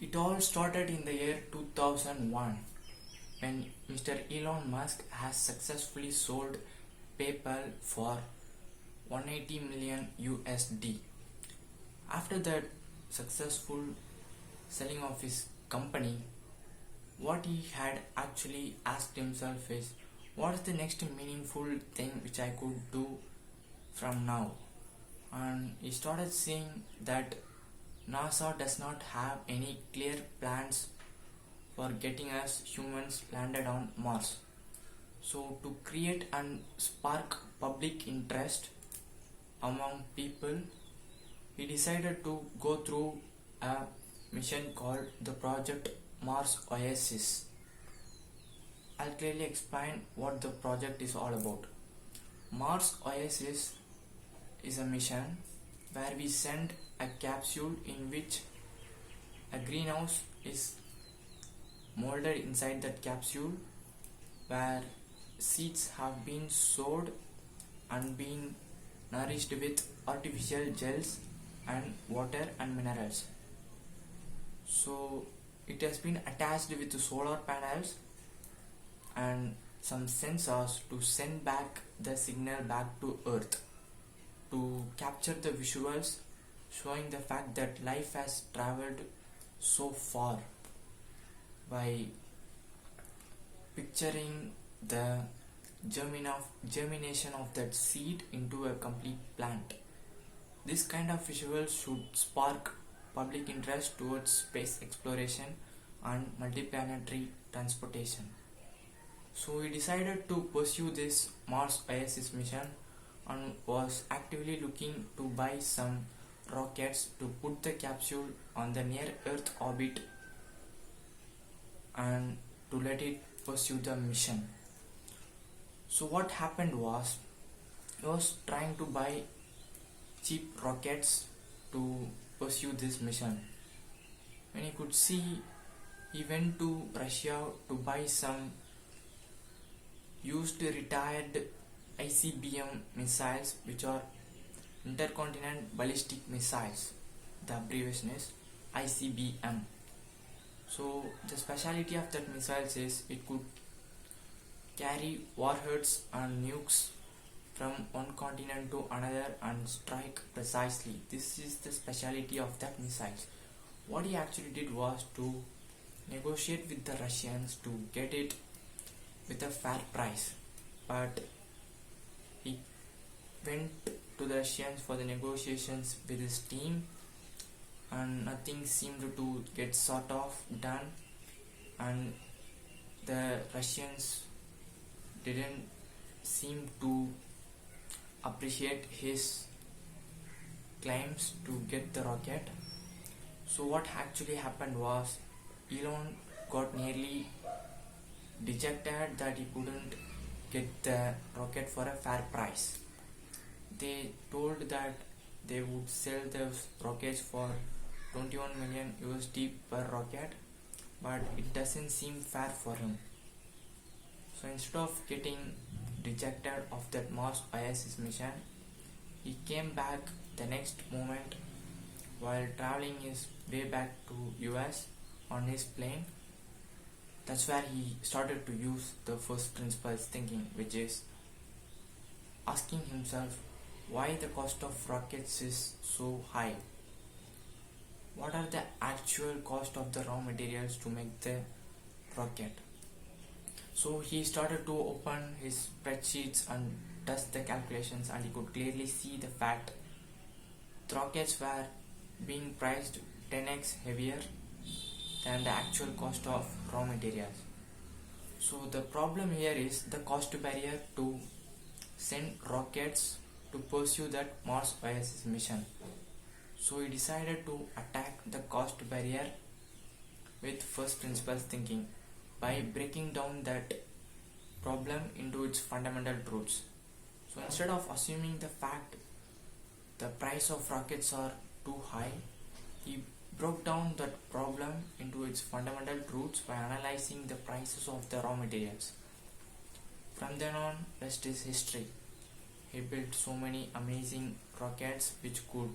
It all started in the year 2001 when Mr. Elon Musk has successfully sold PayPal for 180 million USD. After that successful selling of his company, what he had actually asked himself is, what is the next meaningful thing which I could do from now? And he started seeing that NASA does not have any clear plans for getting us humans landed on Mars. So to create and spark public interest among people, he decided to go through a mission called the Project Mars Oasis. I'll clearly explain what the project is all about. Mars Oasis is a mission where we send a capsule in which a greenhouse is molded inside that capsule, where seeds have been sowed and been nourished with artificial gels and water and minerals. So it has been attached with solar panels and some sensors to send back the signal back to Earth to capture the visuals showing the fact that life has traveled so far by picturing the germination of that seed into a complete plant. This kind of visuals should spark public interest towards space exploration and multiplanetary transportation. So he decided to pursue this Mars Oasis mission and was actively looking to buy some rockets to put the capsule on the near Earth orbit and to let it pursue the mission. So what happened was, he was trying to buy cheap rockets to pursue this mission. When he could see, he went to Russia to buy some used retired ICBM missiles, which are intercontinental ballistic missiles. The abbreviation is ICBM. So the speciality of that missiles is it could carry warheads and nukes from one continent to another and strike precisely. This is the speciality of that missiles. What he actually did was to negotiate with the Russians to get it with a fair price, but he went to the Russians for the negotiations with his team and nothing seemed to get sort of done, and the Russians didn't seem to appreciate his claims to get the rocket. So what actually happened was, Elon got nearly dejected that he couldn't get the rocket for a fair price. They told that they would sell those rockets for 21 million USD per rocket, but it doesn't seem fair for him. So instead of getting dejected of that Mars Oasis mission, he came back the next moment while traveling his way back to US on his plane. That's where he started to use the first principles thinking, which is asking himself why the cost of rockets is so high. What are the actual cost of the raw materials to make the rocket? So he started to open his spreadsheets and test the calculations, and he could clearly see the fact the rockets were being priced 10x heavier than the actual cost of raw materials. So the problem here is the cost barrier to send rockets to pursue that Mars Oasis mission. So he decided to attack the cost barrier with first principles thinking by breaking down that problem into its fundamental truths. So instead of assuming the fact the price of rockets are too high, he broke down that problem into its fundamental truths by analyzing the prices of the raw materials. From then on, rest is history. He built so many amazing rockets which could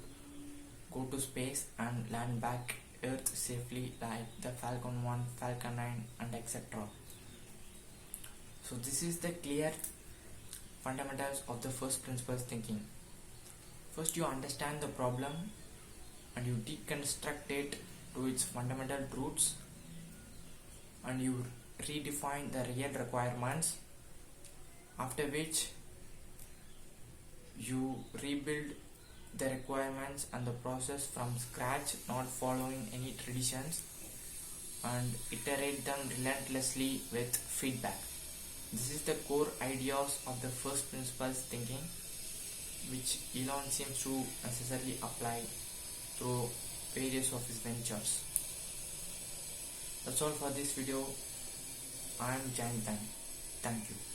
go to space and land back Earth safely, like the Falcon 1, Falcon 9, and etc. So this is the clear fundamentals of the first principles thinking. First you understand the problem and you deconstruct it to its fundamental roots, and you redefine the real requirements, after which you rebuild the requirements and the process from scratch, not following any traditions, and iterate them relentlessly with feedback. This is the core ideas of the first principles thinking, which Elon seems to necessarily apply through various of his ventures. That's all for this video. I am Janithan. Thank you.